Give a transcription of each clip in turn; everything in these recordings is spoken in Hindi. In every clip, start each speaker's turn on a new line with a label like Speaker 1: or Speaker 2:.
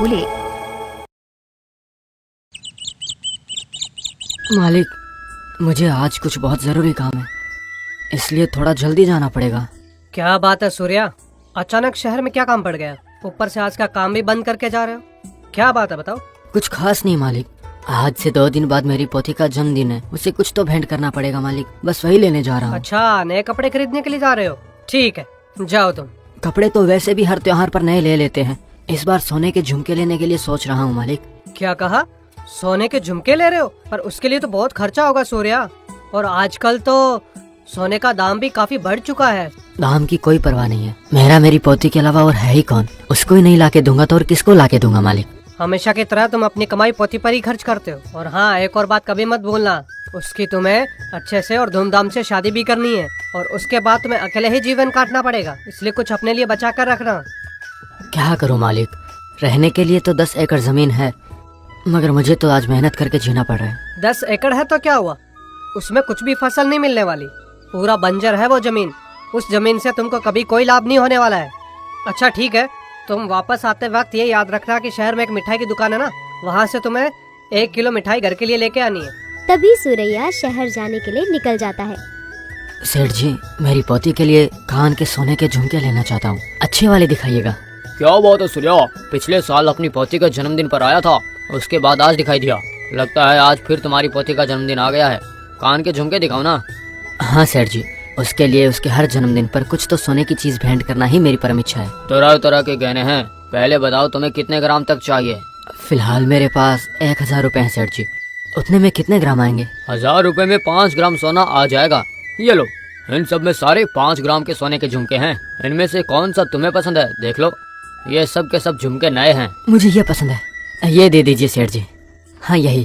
Speaker 1: बोले,
Speaker 2: मालिक, मुझे आज कुछ बहुत जरूरी काम है, इसलिए थोड़ा जल्दी जाना पड़ेगा।
Speaker 3: क्या बात है सूर्या, अचानक शहर में क्या काम पड़ गया? ऊपर से आज का काम भी बंद करके जा रहे हो, क्या बात है बताओ।
Speaker 2: कुछ खास नहीं मालिक, आज से 2 दिन बाद मेरी पोती का जन्मदिन है, उसे कुछ तो भेंट करना पड़ेगा मालिक, बस वही लेने जा रहा हूँ।
Speaker 3: अच्छा, नए कपड़े खरीदने के लिए जा रहे हो? ठीक है, जाओ तुम।
Speaker 2: कपड़े तो वैसे भी हर त्योहार पर नए ले लेते हैं, इस बार सोने के झुमके लेने के लिए सोच रहा हूँ मालिक।
Speaker 3: क्या कहा? सोने के झुमके ले रहे हो? पर उसके लिए तो बहुत खर्चा होगा सूर्या, और आजकल तो सोने का दाम भी काफी बढ़ चुका है।
Speaker 2: दाम की कोई परवाह नहीं है, मेरा मेरी पोती के अलावा और है ही कौन, उसको ही नहीं लाके दूंगा तो और किसको लाके दूंगा मालिक।
Speaker 3: हमेशा की तरह तुम अपनी कमाई पोती पर ही खर्च करते हो। और हाँ, एक और बात कभी मत भूलना, उसकी तुम्हें अच्छे से और धूमधाम से शादी भी करनी है, और उसके बाद तुम्हें अकेले ही जीवन काटना पड़ेगा, इसलिए कुछ अपने लिए बचा कर रखना।
Speaker 2: क्या करूं मालिक, रहने के लिए तो 10 एकड़ जमीन है, मगर मुझे तो आज मेहनत करके जीना पड़ रहा है।
Speaker 3: 10 एकड़ है तो क्या हुआ, उसमें कुछ भी फसल नहीं मिलने वाली, पूरा बंजर है वो जमीन। उस जमीन से तुमको कभी कोई लाभ नहीं होने वाला है। अच्छा ठीक है, तुम वापस आते वक्त ये याद रखना कि शहर में एक मिठाई की दुकान है ना, वहाँ से तुम्हें 1 किलो मिठाई घर के लिए लेके आनी है।
Speaker 4: तभी सूरैया शहर जाने के लिए निकल जाता है।
Speaker 2: सेठ जी, मेरी पोती के लिए कान के सोने के झुमके लेना चाहता हूँ, अच्छे वाले दिखाइएगा।
Speaker 5: क्या बात है सूर्या, पिछले साल अपनी पोती का जन्मदिन पर आया था, उसके बाद आज दिखाई दिया, लगता है आज फिर तुम्हारी पोती का जन्मदिन आ गया है। कान के झुमके दिखाओ ना।
Speaker 2: हाँ सेठ जी, उसके लिए उसके हर जन्मदिन पर कुछ तो सोने की चीज भेंट करना ही मेरी परम इच्छा है।
Speaker 5: तरह तरह के गहने हैं, पहले बताओ तुम्हें कितने ग्राम तक चाहिए?
Speaker 2: फिलहाल मेरे पास 1000 रुपए हैं सेठ जी, उतने में कितने ग्राम आएंगे?
Speaker 5: 1000 रुपए में 5 ग्राम सोना आ जाएगा। ये लो, इन सब में सारे 5 ग्राम के सोने के झुमके हैं, इनमें से कौन सा तुम्हें पसंद है देख लो, ये सब के सब झुमके नए हैं।
Speaker 2: मुझे ये पसंद है, ये दे दीजिए सेठ जी। हाँ यही।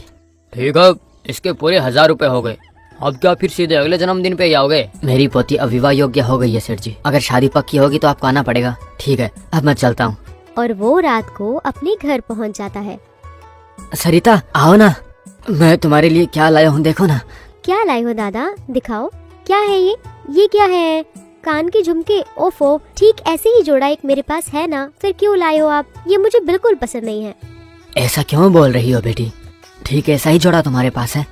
Speaker 5: ठीक है, इसके पूरे 1000 रुपए हो गए। अब क्या फिर सीधे अगले जन्मदिन पे ही आओगे?
Speaker 2: मेरी पोती अब विवाह योग्य हो गई है सेठ जी, अगर शादी पक्की होगी तो आपको आना पड़ेगा। ठीक है, अब मैं चलता हूँ।
Speaker 4: और वो रात को अपने घर पहुंच जाता है।
Speaker 2: सरिता आओ ना, मैं तुम्हारे लिए क्या लाया हूँ देखो ना।
Speaker 4: क्या लाए हो दादा, दिखाओ क्या है ये क्या है? कान के झुमके? ओफो, ठीक ऐसे ही जोड़ा एक मेरे पास है ना, फिर क्यों लाए हो आप? ये मुझे बिल्कुल पसंद नहीं है।
Speaker 2: ऐसा क्यों बोल रही हो बेटी, ठीक ऐसा ही जोड़ा तुम्हारे पास है?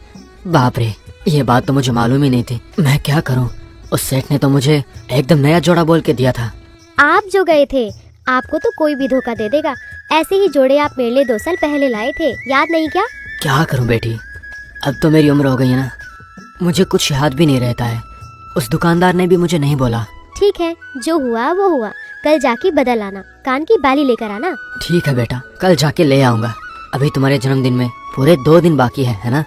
Speaker 2: बाप रे, ये बात तो मुझे मालूम ही नहीं थी, मैं क्या करूं, उस सेठ ने तो मुझे एकदम नया जोड़ा बोल के दिया था।
Speaker 4: आप जो गए थे, आपको तो कोई भी धोखा दे देगा। ऐसे ही जोड़े आप मेरे लिए 2 साल पहले लाए थे, याद नहीं क्या?
Speaker 2: क्या करूं बेटी, अब तो मेरी उम्र हो गई है ना, मुझे कुछ याद भी नहीं रहता है। उस दुकानदार ने भी मुझे नहीं बोला।
Speaker 4: ठीक है, जो हुआ वो हुआ, कल जाके बदल आना, कान की बाली लेकर आना।
Speaker 2: ठीक है बेटा, कल जाके ले आऊंगा। अभी तुम्हारे जन्मदिन में पूरे 2 दिन बाकी है ना?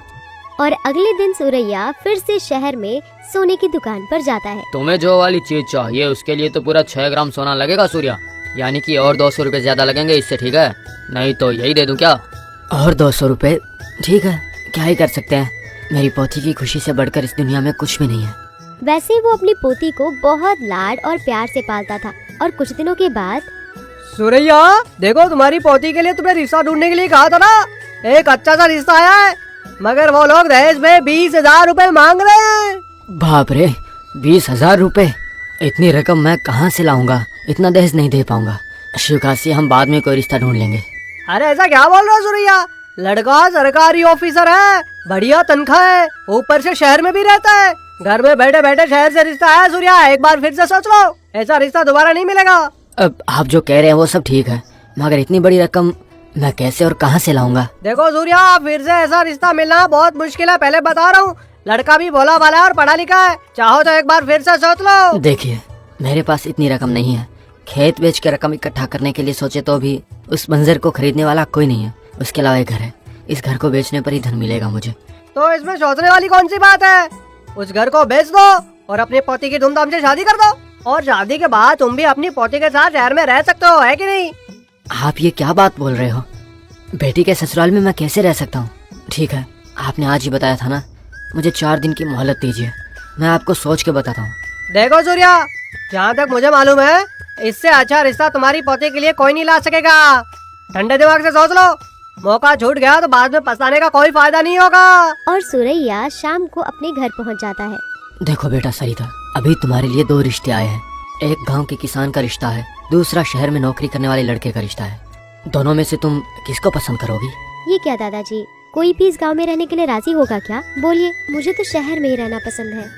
Speaker 4: और अगले दिन सूरैया फिर से शहर में सोने की दुकान पर जाता है।
Speaker 5: तुम्हें जो वाली चीज चाहिए उसके लिए तो पूरा 6 ग्राम सोना लगेगा सूर्या, यानी कि और 200 रुपए ज्यादा लगेंगे इससे, ठीक है? नहीं तो यही दे दूं क्या?
Speaker 2: और 200 रुपए? ठीक है, क्या ही कर सकते हैं, मेरी पोती की खुशी से बढ़कर इस दुनिया में कुछ भी नहीं है।
Speaker 4: वैसे वो अपनी पोती को बहुत लाड और प्यार से पालता था। और कुछ दिनों के बाद,
Speaker 3: सूरैया देखो, तुम्हारी पोती के लिए तुम्हें रिश्ता ढूंढने के लिए कहा था ना, एक अच्छा सा रिश्ता आया है, मगर वो लोग दहेज में 20,000 रुपए मांग रहे हैं।
Speaker 2: बाप रे, 20,000 रुपए? इतनी रकम मैं कहाँ से लाऊंगा, इतना दहेज नहीं दे पाऊंगा। शिवकाशी, हम बाद में कोई रिश्ता ढूंढ लेंगे।
Speaker 3: अरे ऐसा क्या बोल रहे हो सूरैया, लड़का सरकारी ऑफिसर है, बढ़िया तनख्वाह है, ऊपर से शहर में भी रहता है, घर में बैठे बैठे शहर से रिश्ता है। सूर्या एक बार फिर से सोच लो, ऐसा रिश्ता दोबारा नहीं मिलेगा।
Speaker 2: अब आप जो कह रहे हैं वो सब ठीक है, मगर इतनी बड़ी रकम मैं कैसे और कहां से लाऊंगा?
Speaker 3: देखो सूर्या, फिर से ऐसा रिश्ता मिलना बहुत मुश्किल है, पहले बता रहा हूँ। लड़का भी भोला भाला है और पढ़ा लिखा है, चाहो तो एक बार फिर से सोच लो।
Speaker 2: देखिए, मेरे पास इतनी रकम नहीं है, खेत बेच के रकम इकट्ठा करने के लिए सोचे तो भी उस मंजर को खरीदने वाला कोई नहीं है। उसके अलावा एक घर है, इस घर को बेचने पर ही धन मिलेगा मुझे।
Speaker 3: तो इसमें सोचने वाली कौन सी बात है, उस घर को बेच दो और अपनी पोती की धूमधाम से शादी कर दो, और शादी के बाद तुम भी अपनी पोती के साथ शहर में रह सकते हो, है कि नहीं?
Speaker 2: आप ये क्या बात बोल रहे हो, बेटी के ससुराल में मैं कैसे रह सकता हूँ? ठीक है, आपने आज ही बताया था ना, मुझे 4 दिन की मोहलत दीजिए, मैं आपको सोच के बताता हूँ।
Speaker 3: देखो सूर्या, जहाँ तक मुझे मालूम है, इससे अच्छा रिश्ता तुम्हारी पोती के लिए कोई नहीं ला सकेगा। ठंडे दिमाग से सोच लो, मौका छूट गया तो बाद में पछताने का कोई फायदा नहीं होगा।
Speaker 4: और सूरैया शाम को अपने घर पहुंच जाता है।
Speaker 2: देखो बेटा सरिता, अभी तुम्हारे लिए 2 रिश्ते आए हैं, एक गांव के किसान का रिश्ता है, दूसरा शहर में नौकरी करने वाले लड़के का रिश्ता है। दोनों में से तुम किसको पसंद करोगी?
Speaker 4: ये क्या दादाजी, कोई भी इस गांव में रहने के लिए राजी होगा क्या? बोलिए, मुझे तो शहर में ही रहना पसंद है।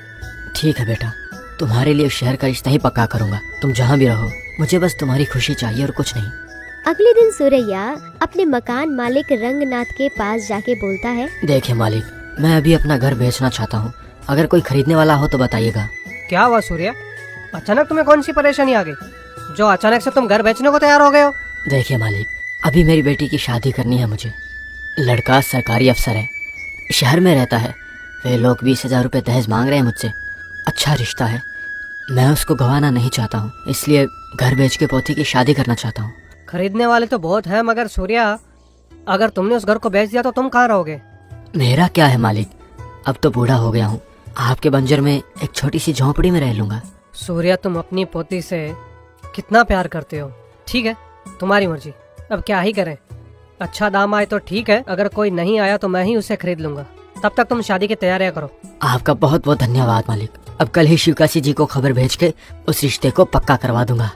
Speaker 2: ठीक है बेटा, तुम्हारे लिए शहर का रिश्ता ही पक्का करूंगा। तुम जहाँ भी रहो, मुझे बस तुम्हारी खुशी चाहिए और कुछ नहीं।
Speaker 4: अगले दिन सुरैया अपने मकान मालिक रंगनाथ के पास जाके बोलता है,
Speaker 2: देखिए मालिक, मैं अभी अपना घर बेचना चाहता हूँ। अगर कोई खरीदने वाला हो तो बताइएगा।
Speaker 3: क्या हुआ सूर्या, अचानक तुम्हें कौन सी परेशानी आ गई जो अचानक से तुम घर बेचने को तैयार हो गए हो?
Speaker 2: देखिए मालिक, अभी मेरी बेटी की शादी करनी है मुझे। लड़का सरकारी अफसर है, शहर में रहता है। वे लोग 20,000 रुपये दहेज मांग रहे हैं मुझसे। अच्छा रिश्ता है, मैं उसको गंवाना नहीं चाहता हूँ, इसलिए घर बेच के पोती की शादी करना चाहता हूँ।
Speaker 3: खरीदने वाले तो बहुत हैं, मगर सूर्या अगर तुमने उस घर को बेच दिया तो तुम कहाँ रहोगे?
Speaker 2: मेरा क्या है मालिक, अब तो बूढ़ा हो गया हूँ। आपके बंजर में एक छोटी सी झोंपड़ी में रह लूंगा।
Speaker 3: सूर्या, तुम अपनी पोती से कितना प्यार करते हो। ठीक है, तुम्हारी मर्जी, अब क्या ही करें। अच्छा दाम आए तो ठीक है, अगर कोई नहीं आया तो मैं ही उसे खरीद लूंगा। तब तक तुम शादी की तैयारियां करो।
Speaker 2: आपका बहुत बहुत धन्यवाद मालिक। अब कल ही शिवकाशी जी को खबर भेज के उस रिश्ते को पक्का करवा दूंगा।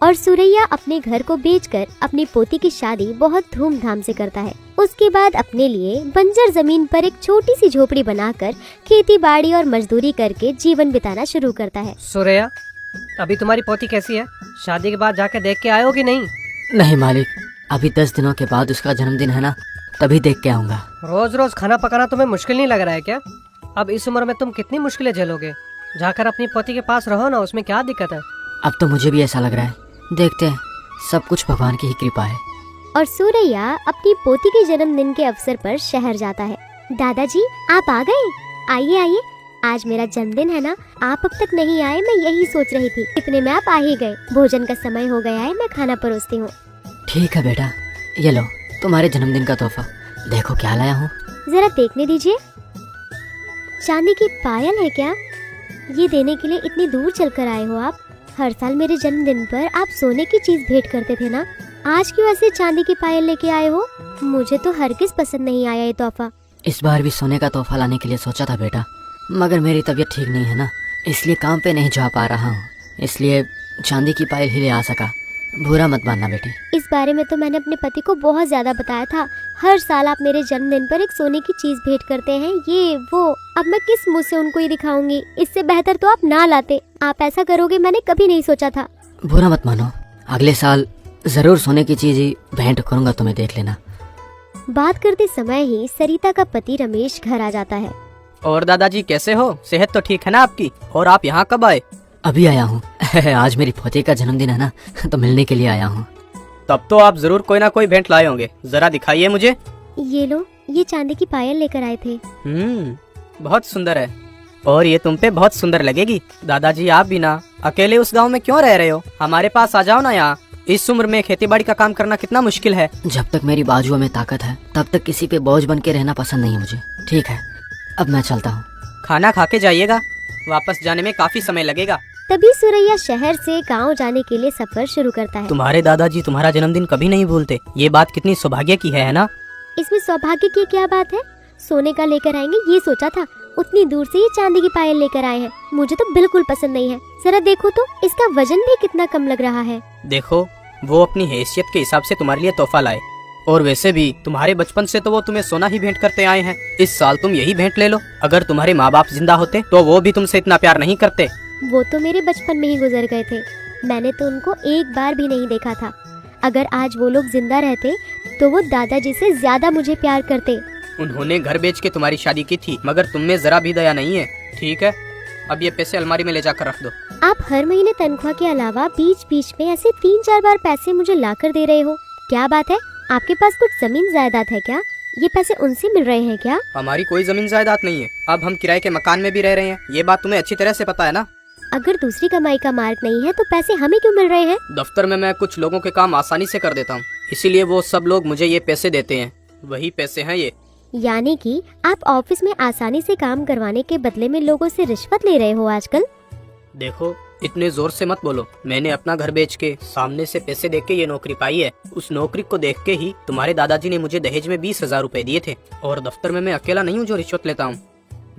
Speaker 4: और सुरैया अपने घर को बेचकर अपनी पोती की शादी बहुत धूमधाम से करता है। उसके बाद अपने लिए बंजर जमीन पर एक छोटी सी झोपड़ी बनाकर खेती बाड़ी और मजदूरी करके जीवन बिताना शुरू करता है।
Speaker 3: सूर्या, अभी तुम्हारी पोती कैसी है? शादी के बाद जाके देख के आयो कि नहीं?
Speaker 2: नहीं मालिक, अभी 10 दिनों के बाद उसका जन्मदिन है ना, तभी देख के आऊंगा।
Speaker 3: रोज रोज खाना पकाना तुम्हें मुश्किल नहीं लग रहा है क्या? अब इस उम्र में तुम कितनी मुश्किलें झेलोगे? जाकर अपनी पोती के पास रहो ना, उसमें क्या दिक्कत है?
Speaker 2: अब तो मुझे भी ऐसा लग रहा है। देखते हैं, सब कुछ भगवान की ही कृपा है।
Speaker 4: और सुरैया अपनी पोती के जन्मदिन के अवसर पर शहर जाता है। दादाजी, आप आ गए? आइए आइए, आज मेरा जन्मदिन है ना, आप अब तक नहीं आए, मैं यही सोच रही थी। इतने में आप आ ही गए। भोजन का समय हो गया है, मैं खाना परोसती हूँ।
Speaker 2: ठीक है बेटा, ये लो तुम्हारे जन्मदिन का तोहफा। देखो क्या लाया हूँ।
Speaker 4: जरा देखने दीजिए। चांदी की पायल है क्या? ये देने के लिए इतनी दूर चलकर आए हो आप? हर साल मेरे जन्मदिन पर आप सोने की चीज भेंट करते थे ना, आज क्यों ऐसे चांदी की पायल लेके आए हो? मुझे तो हरगिज पसंद नहीं आया ये तोहफा।
Speaker 2: इस बार भी सोने का तोहफा लाने के लिए सोचा था बेटा, मगर मेरी तबीयत ठीक नहीं है ना, इसलिए काम पे नहीं जा पा रहा हूँ, इसलिए चांदी की पायल ही ले आ सका। बुरा मत मानना बेटी।
Speaker 4: इस बारे में तो मैंने अपने पति को बहुत ज्यादा बताया था। हर साल आप मेरे जन्मदिन पर एक सोने की चीज भेंट करते हैं, ये वो। अब मैं किस मुंह से उनको ये दिखाऊंगी? इससे बेहतर तो आप ना लाते। आप ऐसा करोगे मैंने कभी नहीं सोचा था।
Speaker 2: बुरा मत मानो, अगले साल जरूर सोने की चीज ही भेंट करूंगा, तुम्हें देख लेना।
Speaker 4: बात करते समय ही सरिता का पति रमेश घर आ जाता है।
Speaker 1: और दादाजी कैसे हो? सेहत तो ठीक है ना आपकी? और आप यहाँ कब आए?
Speaker 2: अभी आया हूँ। आज मेरी पोती का जन्मदिन है ना, तो मिलने के लिए आया हूँ।
Speaker 1: तब तो आप जरूर कोई ना कोई भेंट लाए होंगे, जरा दिखाइए मुझे।
Speaker 4: ये लो, ये चांदी की पायल लेकर आए थे।
Speaker 1: बहुत सुंदर है, और ये तुम पे बहुत सुंदर लगेगी। दादाजी, आप भी ना अकेले उस गांव में क्यों रह रहे हो? हमारे पास आ जाओ ना यहाँ। इस उम्र में खेती बाड़ी का काम करना कितना मुश्किल है।
Speaker 2: जब तक मेरी बाजुओं में ताकत है तब तक किसी पे बोझ बन के रहना पसंद नहीं है मुझे। ठीक है, अब मैं चलता हूँ।
Speaker 1: खाना खा के जाइएगा, वापस जाने में काफी समय लगेगा।
Speaker 4: तभी सुरैया शहर से गांव जाने के लिए सफर शुरू करता है।
Speaker 1: तुम्हारे दादाजी तुम्हारा जन्मदिन कभी नहीं भूलते, ये बात कितनी सौभाग्य की है ना?
Speaker 4: इसमें सौभाग्य की क्या बात है? सोने का लेकर आएंगे ये सोचा था, उतनी दूर से ये चांदी की पायल लेकर आए हैं। मुझे तो बिल्कुल पसंद नहीं है। जरा देखो तो, इसका वजन भी कितना कम लग रहा है।
Speaker 1: देखो, वो अपनी हैसियत के हिसाब से तुम्हारे लिए तोहफा लाए, और वैसे भी तुम्हारे बचपन से तो वो तुम्हें सोना ही भेंट करते आए हैं। इस साल तुम यही भेंट ले लो। अगर तुम्हारे माँ बाप जिंदा होते तो वो भी तुमसे इतना प्यार नहीं करते।
Speaker 4: वो तो मेरे बचपन में ही गुजर गए थे, मैंने तो उनको एक बार भी नहीं देखा था। अगर आज वो लोग जिंदा रहते तो वो दादाजी से ज्यादा मुझे प्यार करते।
Speaker 1: उन्होंने घर बेच के तुम्हारी शादी की थी, मगर तुम में जरा भी दया नहीं है। ठीक है, अब ये पैसे अलमारी में ले जाकर रख दो।
Speaker 4: आप हर महीने तनख्वाह के अलावा बीच बीच में ऐसे 3-4 बार पैसे मुझे लाकर दे रहे हो, क्या बात है? आपके पास कुछ जमीन जायदाद है क्या? ये पैसे उनसे मिल रहे हैं क्या?
Speaker 1: हमारी कोई जमीन जायदाद नहीं है, अब हम किराए के मकान में भी रह रहे हैं। ये बात तुम्हें अच्छी तरह से पता है ना?
Speaker 4: अगर दूसरी कमाई का मार्ग नहीं है तो पैसे हमें क्यों मिल रहे हैं?
Speaker 1: दफ्तर में मैं कुछ लोगों के काम आसानी से कर देता हूँ, इसीलिए वो सब लोग मुझे ये पैसे देते हैं। वही पैसे हैं ये।
Speaker 4: यानी कि आप ऑफिस में आसानी से काम करवाने के बदले में लोगों से रिश्वत ले रहे हो आजकल?
Speaker 1: देखो, इतने जोर से मत बोलो। मैंने अपना घर बेच के सामने से पैसे देके ये नौकरी पाई है। उस नौकरी को देख के ही तुम्हारे दादाजी ने मुझे दहेज में 20,000 रुपए दिए थे। और दफ्तर में मैं अकेला नहीं हूँ जो रिश्वत लेता हूँ।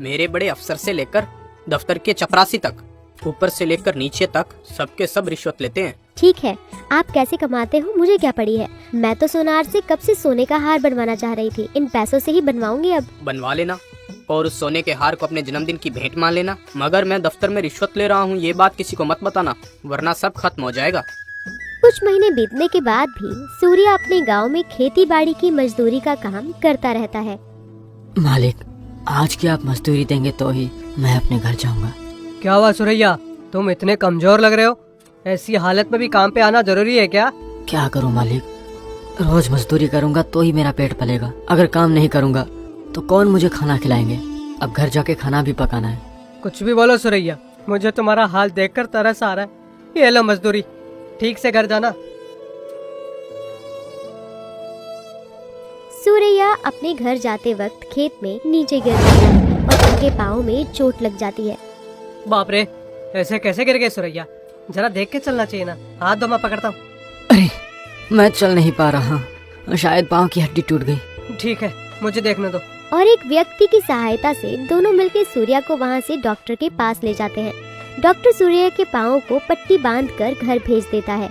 Speaker 1: मेरे बड़े अफसर से लेकर दफ्तर के चपरासी तक, ऊपर से लेकर नीचे तक सबके सब रिश्वत लेते हैं।
Speaker 4: ठीक है, आप कैसे कमाते हो मुझे क्या पड़ी है। मैं तो सोनार से कब से सोने का हार बनवाना चाह रही थी, इन पैसों से ही बनवाऊंगी अब।
Speaker 1: बनवा लेना और उस सोने के हार को अपने जन्मदिन की भेंट मान लेना, मगर मैं दफ्तर में रिश्वत ले रहा हूँ ये बात किसी को मत बताना, वरना सब खत्म हो जाएगा।
Speaker 4: कुछ महीने बीतने के बाद भी सूर्या अपने गांव में खेती बाड़ी की मजदूरी का काम करता रहता है।
Speaker 2: मालिक, आज की आप मजदूरी देंगे तो ही मैं अपने घर जाऊंगा।
Speaker 3: क्या हुआ सुरैया, तुम इतने कमजोर लग रहे हो। ऐसी हालत में भी काम पे आना जरूरी है क्या?
Speaker 2: क्या करूं मालिक, रोज मजदूरी करूंगा तो ही मेरा पेट पलेगा। अगर काम नहीं करूंगा तो कौन मुझे खाना खिलाएंगे। अब घर जाके खाना भी पकाना है।
Speaker 3: कुछ भी बोलो सुरैया, मुझे तुम्हारा हाल देखकर तरस आ रहा है। ये लो मजदूरी, ठीक से घर जाना।
Speaker 4: सूर्या अपने घर जाते वक्त खेत में नीचे गिर जाता है और उनके पाँव में चोट लग जाती है।
Speaker 3: बाप रे, ऐसे कैसे गिर गए सुरैया? जरा देख के चलना चाहिए ना। हाथ दो, मैं पकड़ता हूँ।
Speaker 2: अरे, मैं चल नहीं पा रहा, शायद पाँव की हड्डी टूट गई।
Speaker 3: ठीक है, मुझे देखने दो।
Speaker 4: और एक व्यक्ति की सहायता से दोनों मिलकर सूर्या को वहाँ से डॉक्टर के पास ले जाते हैं। डॉक्टर सूर्या के पाँव को पट्टी बांधकर घर भेज देता है।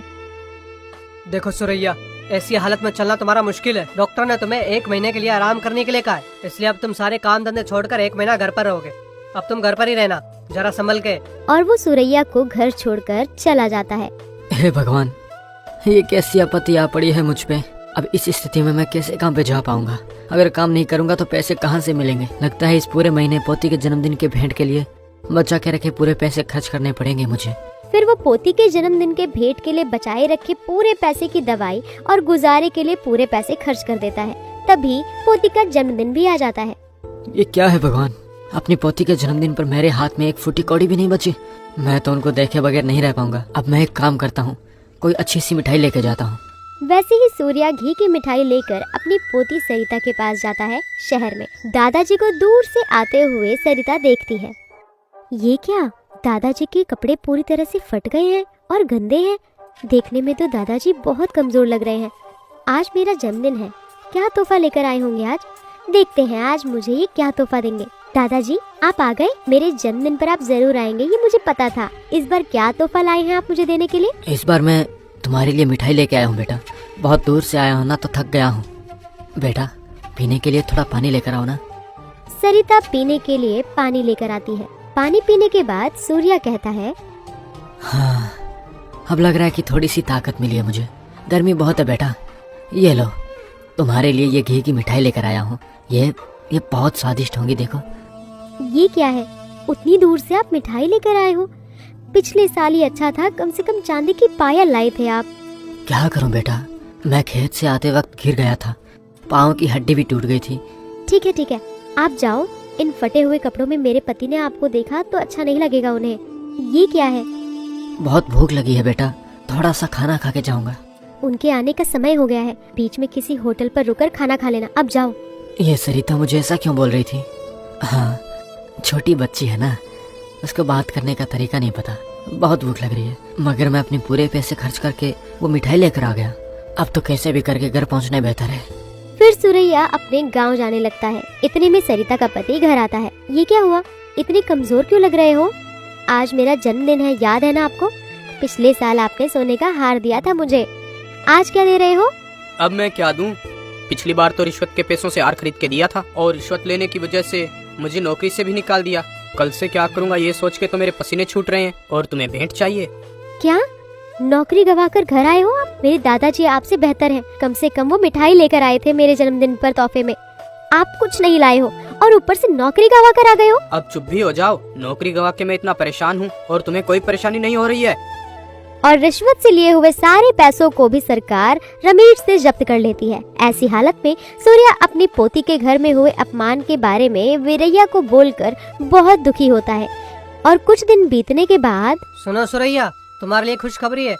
Speaker 3: देखो सुरैया, ऐसी हालत में चलना तुम्हारा मुश्किल है। डॉक्टर ने तुम्हें 1 महीने के लिए आराम करने के लिए कहा है, इसलिए अब तुम सारे काम धंधे छोड़कर 1 महीना घर पर रहोगे। अब तुम घर पर ही रहना, जरा संभल के।
Speaker 4: और वो सूर्या को घर छोड़कर चला जाता है।
Speaker 2: हे भगवान, ये कैसी आपत्ति आ पड़ी है मुझ पे। अब इस स्थिति में मैं कैसे काम पे जा पाऊंगा? अगर काम नहीं करूंगा तो पैसे कहाँ से मिलेंगे? लगता है इस पूरे महीने पोती के जन्मदिन के भेंट के लिए बचा के रखे पूरे पैसे खर्च करने पड़ेंगे मुझे।
Speaker 4: फिर वो पोती के जन्मदिन के भेंट के लिए बचाए रखे पूरे पैसे की दवाई और गुजारे के लिए पूरे पैसे खर्च कर देता है। तभी पोती का जन्मदिन भी आ जाता है।
Speaker 2: ये क्या है भगवान, अपनी पोती के जन्मदिन पर मेरे हाथ में एक फूटी कौड़ी भी नहीं बची। मैं तो उनको देखे बगैर नहीं रह पाऊंगा। अब मैं एक काम करता हूँ, कोई अच्छी सी मिठाई लेके जाता हूँ।
Speaker 4: वैसे ही सूर्या घी की मिठाई लेकर अपनी पोती सरिता के पास जाता है शहर में। दादाजी को दूर से आते हुए सरिता देखती है। ये क्या, दादाजी के कपड़े पूरी तरह से फट गए हैं और गंदे हैं। देखने में तो दादाजी बहुत कमजोर लग रहे हैं। आज मेरा जन्मदिन है, क्या तोहफा लेकर आए होंगे आज? देखते हैं आज मुझे ये क्या तोहफा देंगे। दादाजी आप आ गए, मेरे जन्मदिन पर आप जरूर आएंगे, ये मुझे पता था। इस बार क्या तोहफा लाए हैं आप मुझे देने के लिए?
Speaker 2: इस बार मैं तुम्हारे लिए मिठाई लेके आया हूँ बेटा। बहुत दूर से आया हूँ ना, तो थक गया हूँ। बेटा, पीने के लिए थोड़ा पानी लेकर आओ ना।
Speaker 4: सरिता पीने के लिए पानी लेकर आती है। पानी पीने के बाद सूर्या कहता है,
Speaker 2: हाँ, अब लग रहा है कि थोड़ी सी ताकत मिली है मुझे। गर्मी बहुत है बेटा। ये लो, तुम्हारे लिए ये घी की मिठाई लेकर आया हूँ। ये बहुत स्वादिष्ट होंगी, देखो।
Speaker 4: ये क्या है, उतनी दूर से आप मिठाई लेकर आए हो? पिछले साल ही अच्छा था, कम से कम चांदी की पायल लाए थे आप।
Speaker 2: क्या करूं बेटा, मैं खेत से आते वक्त गिर गया था, पाँव की हड्डी भी टूट गई थी।
Speaker 4: ठीक है, आप जाओ। इन फटे हुए कपड़ों में मेरे पति ने आपको देखा तो अच्छा नहीं लगेगा उन्हें। ये क्या है?
Speaker 2: बहुत भूख लगी है बेटा, थोड़ा सा खाना खा के जाऊंगा।
Speaker 4: उनके आने का समय हो गया है, बीच में किसी होटल पर रुककर खाना खा लेना। अब जाओ।
Speaker 2: ये सरिता मुझे ऐसा क्यों बोल रही थी? हाँ, छोटी बच्ची है ना, उसको बात करने का तरीका नहीं पता। बहुत भूख लग रही है, मगर मैं अपने पूरे पैसे खर्च करके वो मिठाई लेकर आ गया। अब तो कैसे भी करके घर पहुंचना बेहतर है।
Speaker 4: फिर सूर्या अपने गांव जाने लगता है। इतने में सरिता का पति घर आता है। ये क्या हुआ, इतने कमजोर क्यों लग रहे हो? आज मेरा जन्मदिन है, याद है ना आपको? पिछले साल आपने सोने का हार दिया था मुझे, आज क्या दे रहे हो?
Speaker 1: अब मैं क्या दूं? पिछली बार तो रिश्वत के पैसों से हार खरीद के दिया था और रिश्वत लेने की वजह से मुझे नौकरी से भी निकाल दिया। कल से क्या करूंगा ये सोच के तो मेरे पसीने छूट रहे हैं। और तुम्हें भेंट चाहिए?
Speaker 4: क्या नौकरी गवाकर घर आए हो आप? मेरे दादाजी आपसे बेहतर हैं, कम से कम वो मिठाई लेकर आए थे मेरे जन्मदिन पर तोहफे में। आप कुछ नहीं लाए हो और ऊपर से नौकरी गवा कर आ गए हो।
Speaker 1: अब चुप भी हो जाओ। नौकरी गवा के मैं इतना परेशान हूँ और तुम्हें कोई परेशानी नहीं हो रही है।
Speaker 4: और रिश्वत से लिए हुए सारे पैसों को भी सरकार रमेश से जब्त कर लेती है। ऐसी हालत में सूर्या अपनी पोती के घर में हुए अपमान के बारे में वीरैया को बोलकर बहुत दुखी होता है। और कुछ दिन बीतने के बाद,
Speaker 3: सुनो सुरैया, तुम्हारे लिए खुशखबरी है।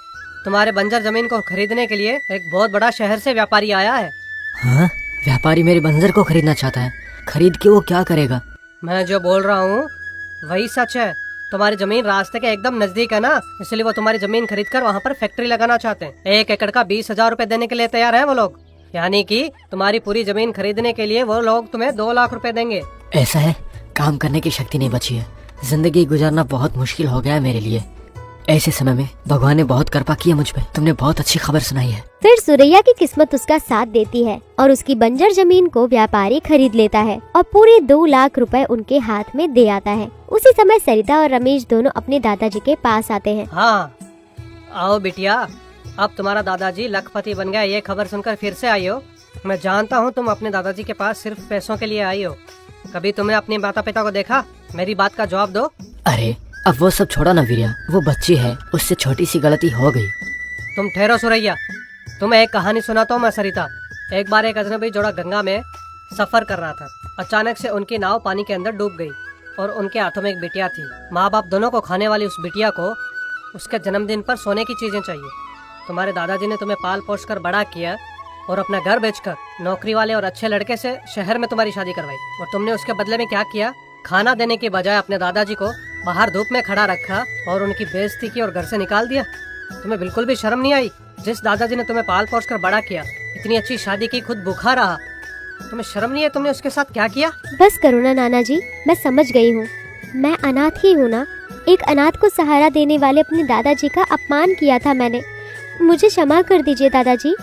Speaker 3: तुम्हारे बंजर जमीन को खरीदने के लिए एक बहुत बड़ा शहर से व्यापारी आया है।
Speaker 2: हाँ, व्यापारी मेरे बंजर को खरीदना चाहता है। खरीद के वो क्या करेगा?
Speaker 3: मैं जो बोल रहा हूँ वही सच है। तुम्हारी जमीन रास्ते के एकदम नजदीक है ना, इसलिए वो तुम्हारी जमीन खरीद कर वहाँ पर फैक्ट्री लगाना चाहते हैं। 1 एकड़ का 20,000 रुपए देने के लिए तैयार है वो लोग। यानी कि तुम्हारी पूरी जमीन खरीदने के लिए वो लोग तुम्हें 2 लाख रुपए देंगे।
Speaker 2: ऐसा है, काम करने की शक्ति नहीं बची है। जिंदगी गुजारना बहुत मुश्किल हो गया है मेरे लिए। ऐसे समय में भगवान ने बहुत कृपा की है मुझ पे। तुमने बहुत अच्छी खबर सुनाई है।
Speaker 4: फिर सुरैया की किस्मत उसका साथ देती है और उसकी बंजर जमीन को व्यापारी खरीद लेता है और पूरे 2 लाख रुपए उनके हाथ में दे आता है। उसी समय सरिता और रमेश दोनों अपने दादाजी के पास आते हैं।
Speaker 3: हाँ, आओ बिटिया, अब तुम्हारा दादाजी लखपति बन गया, ये खबर सुनकर फिर से आई हो। मैं जानता हूँ तुम अपने दादाजी के पास सिर्फ पैसों के लिए आई हो। कभी तुमने अपने माता पिता को देखा? मेरी बात का जवाब दो।
Speaker 2: अरे अब वो सब छोड़ो ना वीरिया, वो बच्ची है, उससे छोटी सी गलती हो गई।
Speaker 3: तुम ठहरो सुरैया, तुम्हें एक कहानी सुनाता हूँ मैं सरिता। एक बार एक अजनबी जोड़ा गंगा में सफर कर रहा था। अचानक से उनकी नाव पानी के अंदर डूब गई और उनके हाथों में एक बिटिया थी। माँ बाप दोनों को खाने वाली उस बिटिया को उसके जन्मदिन पर सोने की चीजें चाहिए। तुम्हारे दादाजी ने तुम्हें पाल पोस कर बड़ा किया और अपना घर बेचकर नौकरी वाले और अच्छे लड़के से शहर में तुम्हारी शादी करवाई, और तुमने उसके बदले में क्या किया? खाना देने के बजाय अपने दादाजी को बाहर धूप में खड़ा रखा और उनकी बेइज्जती की और घर से निकाल दिया। तुम्हें बिल्कुल भी शर्म नहीं आई? जिस दादाजी ने तुम्हें पाल पोस कर बड़ा किया, इतनी अच्छी शादी की, खुद भूखा रहा, तुम्हें शर्म नहीं है तुमने उसके साथ क्या किया?
Speaker 4: बस करो ना नाना जी, मैं समझ गई हूँ। मैं अनाथ ही हूँ ना। एक अनाथ को सहारा देने वाले अपने दादाजी का अपमान किया था मैंने। मुझे क्षमा कर दीजिए दादाजी।